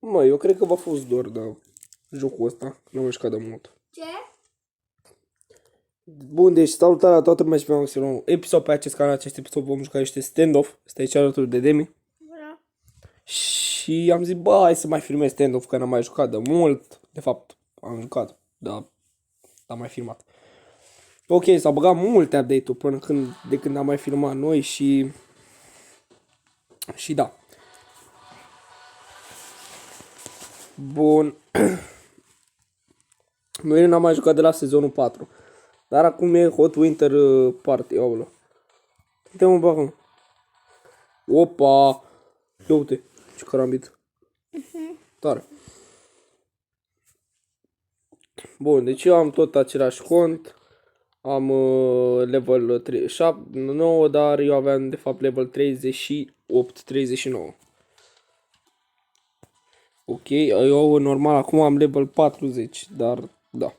Mă, eu cred că v-a fost dor de jocul ăsta. Nu am jucat de mult. Ce? Bun, deci salutare la toată lumea și pe un episod pe acest canal. Acest episod vom juca niște stand-off. Stai aici alături de Demi. Vreau. Și am zis, bă, hai să mai filmez stand-off, că n-am mai jucat de mult. De fapt, am jucat, dar am mai filmat. Ok, s-au băgat multe update-uri până de când am mai filmat noi și da. Bun. Noi n-am mai jucat de la sezonul 4. Dar acum e Hot Winter Party, aolă. Uite mă, bagă. Opa! Ia uite, ce carambit. Tare. Bun, deci eu am tot același cont. Am level 9, dar eu aveam de fapt level 38-39. Ok, eu normal acum am level 40, dar da.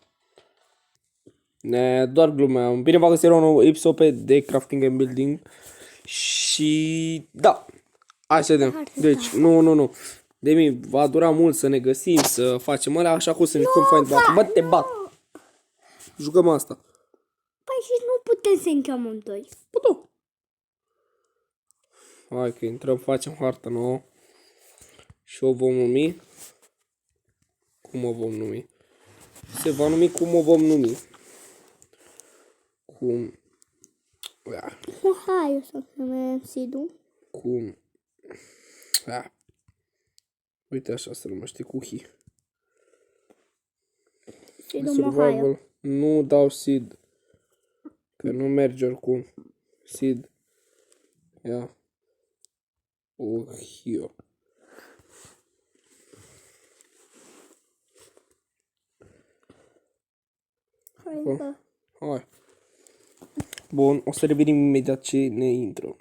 Doar glumeam. Bine v-am găsit la un nou episod de crafting and building. Și da. Hai să vedem. Deci, nu. Demi, va dura mult să ne găsim, să facem alea, așa că o să ne jucăm fain bat. Bă, te bat. Jucăm asta. Păi și nu putem să intrăm în doi. Putem. Hai că intrăm, facem harta nouă. Și o vom numi. Cum o vom numi? Se va numi cum o vom numi. Cum? Hai, o să numim Sidu. Cum? Uite așa se numește, cu hi. Sidu Survival. Mohaio. Nu dau seed. Că nu merge oricum. Seed. Ia. Ohio. Hai, bă. Hai. Bun, o să revenim imediat ce ne intră.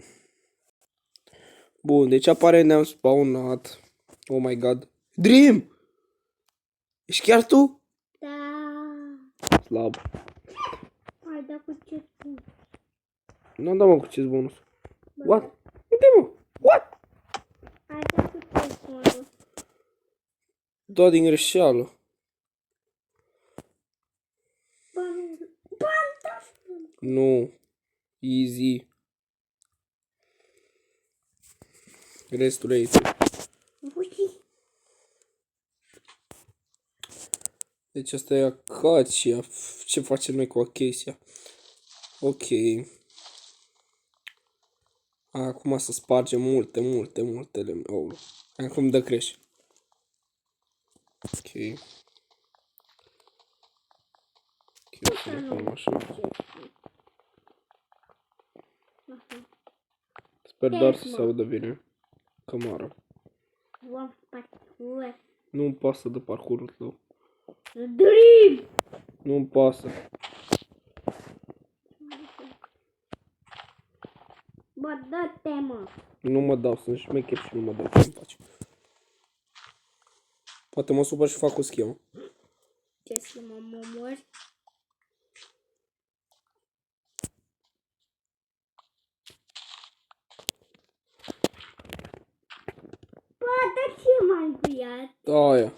Bun, deci apare ne-am spawnat. Oh my god. Dream! Ești chiar tu? Da. Slab. Hai, da cu ce tu. Nu am dat mă cu ce bonus. What? Uite mă. What? Hai, da cu ce tu. Da, din greșeală. Nu. Easy. Restul e. Deci asta e acacia. Ce facem noi cu acacia? Ok. Acum să spargem multe lemne. Oh. Acum dă creș. Ok. Așa. Sper doar să se audă bine. Cămară. Nu-mi pasă de parcurul tău. Dream! Nu-mi pasă. Bă, dă-te, mă. Nu mă dau, sunt șmecher și nu mă dau. Ce-mi faci? Poate mă supăr și fac o schemă. Ce să mă omori? Bă, de ce m-ai încuiat? Aia.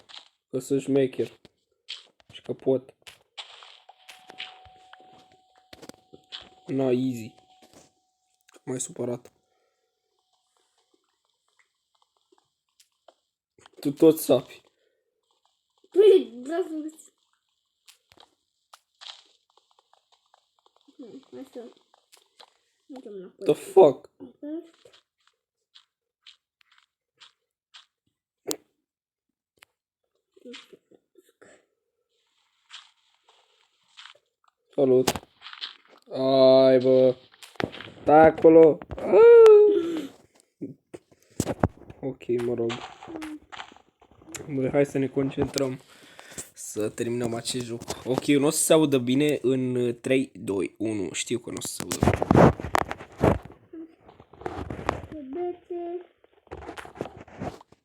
Că sunt șmecher. Și că pot. Na, easy. Mai supărat. Tu tot sapi. Păi, vreau să... Hai să... Mergem înapoi. The fuck? Salut. Ai, bă. Stai acolo. Ok, mă rog. Băi, hai să ne concentrăm. Să terminăm acest joc. Ok, nu o să se audă bine în 3, 2, 1. Știu că nu o să se audă bine.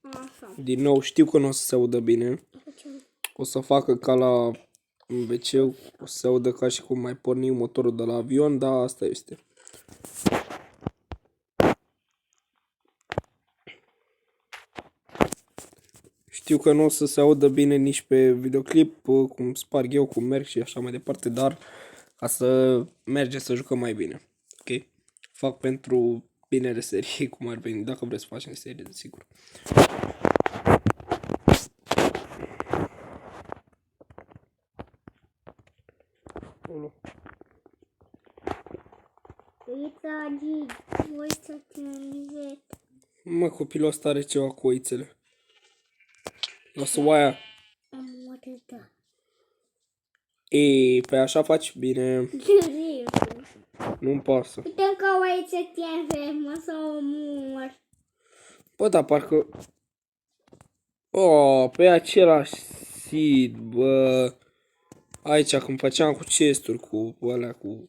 Așa. Din nou, știu că nu o să se audă bine. O să facă ca la WC, o să se audă ca și cum mai porni motorul de la avion, dar asta este. Știu că nu o să se audă bine nici pe videoclip, cum sparg eu, cum merg și așa mai departe, dar ca să merge să jucăm mai bine. Ok? Fac pentru binele seriei, cum ar veni, dacă vreți să facem serie, desigur. Voi să te înveți. Mă, copilul ăsta are ceva cu oițele. Lasă oaia. Am atâta. Ei, pe așa faci bine. Serios. Nu-mi pasă. Uite că voi să te înveți, să omor. Bă, dar parcă... Oh, pe același sid, bă. Aici, când făceam cu chesturi, cu alea, cu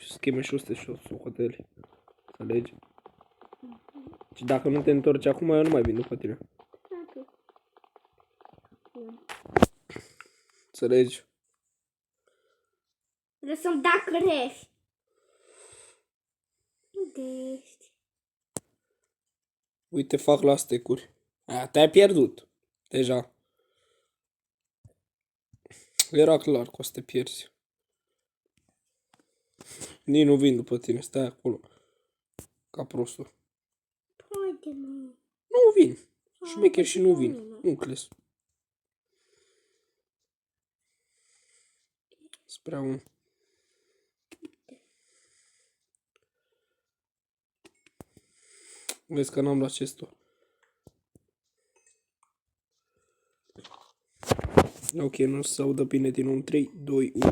scheme și uste și socoteli. Înțelegi? Și dacă nu te întorci acum, eu nu mai vin după tine. Înțelegi? Vreau să-mi da crești. Unde ești? Uite, fac la stecuri. Te-ai pierdut. Deja. Era clar că o să te pierzi. Nici nu vin după tine, stai acolo. Ca prostul. Haide, mă. Nu vin. Șmecher și nu vin. Nu crezi. Spre un. Vezi că n-am luat chestul. Ok, nu o să se audă bine din un 3, 2, 1.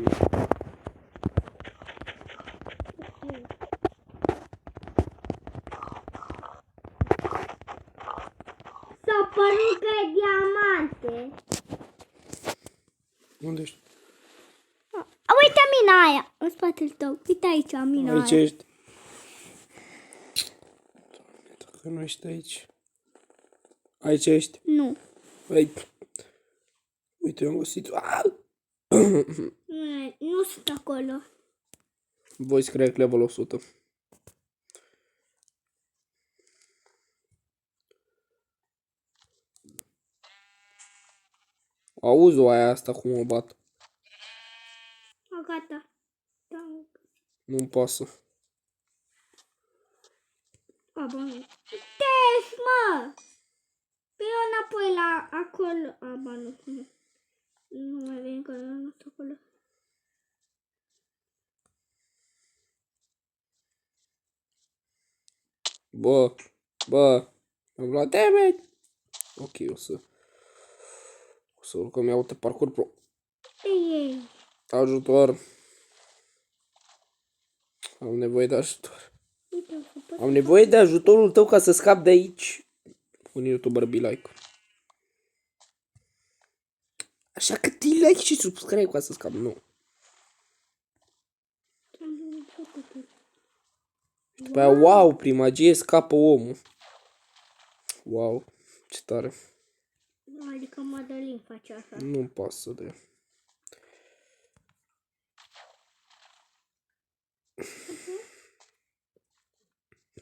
S-a părut că e diamante. Unde ești? Uite mina aia, în spatele tău. Uite aici, mina Aici aia. ești. Dacă nu ești aici. Aici ești. Nu. Uite. Uite, am găsit. Nu sunt acolo. Voi cred level 100. Auzi o aia asta cum o bat. Gata. Da. Nu-mi pasă. Bun. Deci, mă! Pe eu înapoi la acolo. Ba, nu. Nu mai vin că nu sunt acolo. Bă. Am luat damage. Ok, o să urcăm, ia uite parcurs pro. Ei. Ajutor. Am nevoie de ajutor. Uite, Am nevoie de ajutorul tău ca să scap de aici. Un YouTuber be like. Așa că te like și subscribe ca să scap. Nu. După aia, wow, prin magie scapă omul. Wow, ce tare. Adică Madalin face așa. Nu-mi pasă de...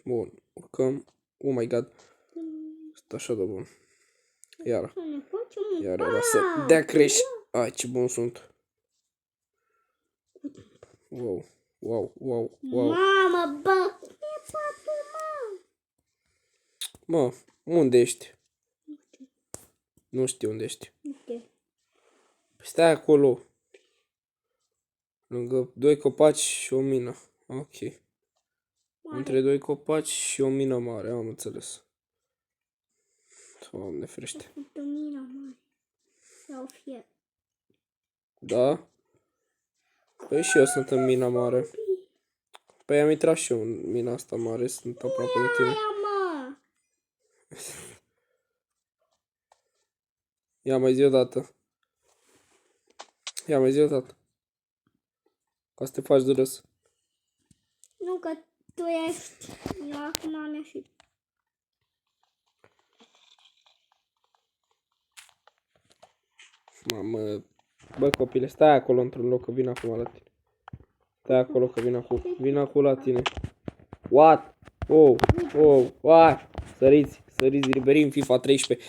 Bun, urcăm. Oh my god. Stă așa de bun. Iar. Să ne facem un Iar era să dea crești. Ai, ce bun sunt. Wow. Mamă, bă! E patul, Mă, unde ești? Nu știu unde ești. Uite. Stai acolo. Lângă doi copaci și o mină. Ok. Între doi copaci și o mină mare, am înțeles. Doamne ferește. Uite, mina mare. Sau fie. Da? Păi și eu sunt în mina mare. Păi am intrat și eu în mina asta mare, sunt aproape de tine. Aia, mă! Ia mai zi odată. Ca să te faci de râs. Nu, că tu ești. Eu acum am ieșit. Mamă. Bă, copile, stai acolo într-un loc, că vin acum la tine. Stai acolo, că vin acum. Vin acum la tine. What? Oh, what? Săriți Ribery în FIFA 13.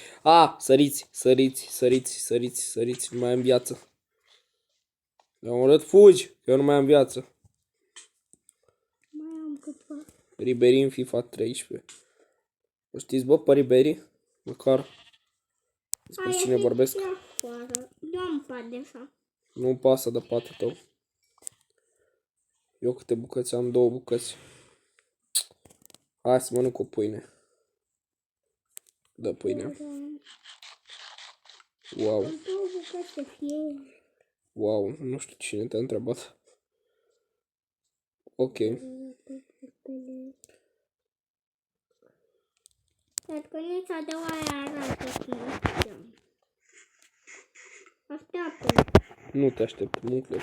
Săriți. Nu mai am viață. Le-am urât, fugi, eu nu mai am viață. Mai am câteva. Ribery în FIFA 13. O știți, bă, pe Ribery? Măcar. Despre cine vorbesc? Afară. Eu am pat deja. Nu-mi pasă de patul tău. Eu câte bucăți am? 2 bucăți. Hai să mănânc o pâine. Dă pâine. Wow. Am 2 bucăți de fier. Wow. Nu știu cine te-a întrebat. Ok. Cred că nici de oaia arată cum știam. Așteaptă. Nu te aștept, nu cred.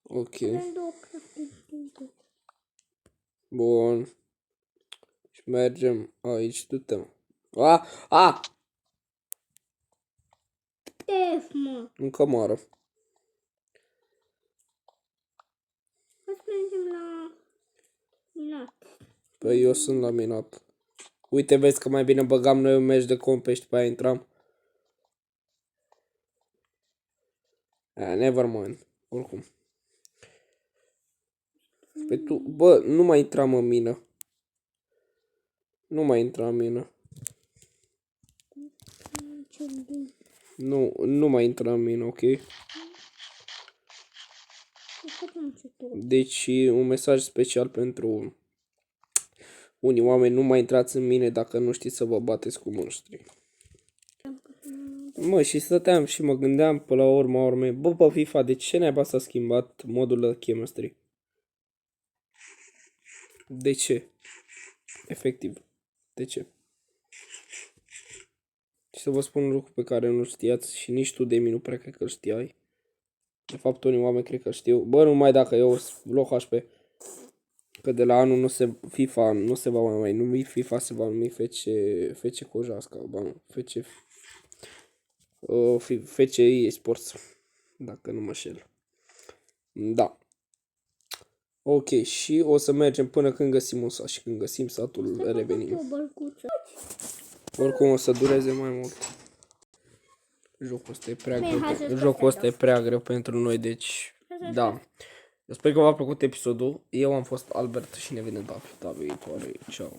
Ok. Avem 2 crafting table. Bun. Și mergem aici, du-te. Tef, mă. Încă moară. Hai să mergem la minat. Păi eu sunt la minat. Uite, vezi că mai bine băgam noi un meci de comp și pe aia intram. Never mind. Oricum. Păi tu, bă, nu mai intram în mină. Nu mai intra în mină. Nu mai intra în mină, ok? Deci un mesaj special pentru unii oameni, nu mai intrați în mine dacă nu știți să vă bateți cu monștri. Mă, și stăteam și mă gândeam până la urma urmei, bă, pe FIFA, de ce naiba s-a schimbat modul de chemistry? De ce? Efectiv. De ce? Și să vă spun un lucru pe care nu știați și nici tu, Demi, nu prea cred că știai. De fapt, unii oameni cred că știu. Bă, numai dacă eu loc HP. Că de la anul FIFA nu se va mai numi FIFA, se va numi FC Cojasca. Ba nu, FC eSports. Dacă nu mă șel. Da. Ok, și o să mergem până când găsim un sat și când găsim satul revenim. Oricum o să dureze mai mult. Jocul ăsta e prea greu. Jocul ăsta e prea greu pentru noi, deci da. Eu sper că v-a plăcut episodul. Eu am fost Albert și ne vedem data viitoare. Ciao.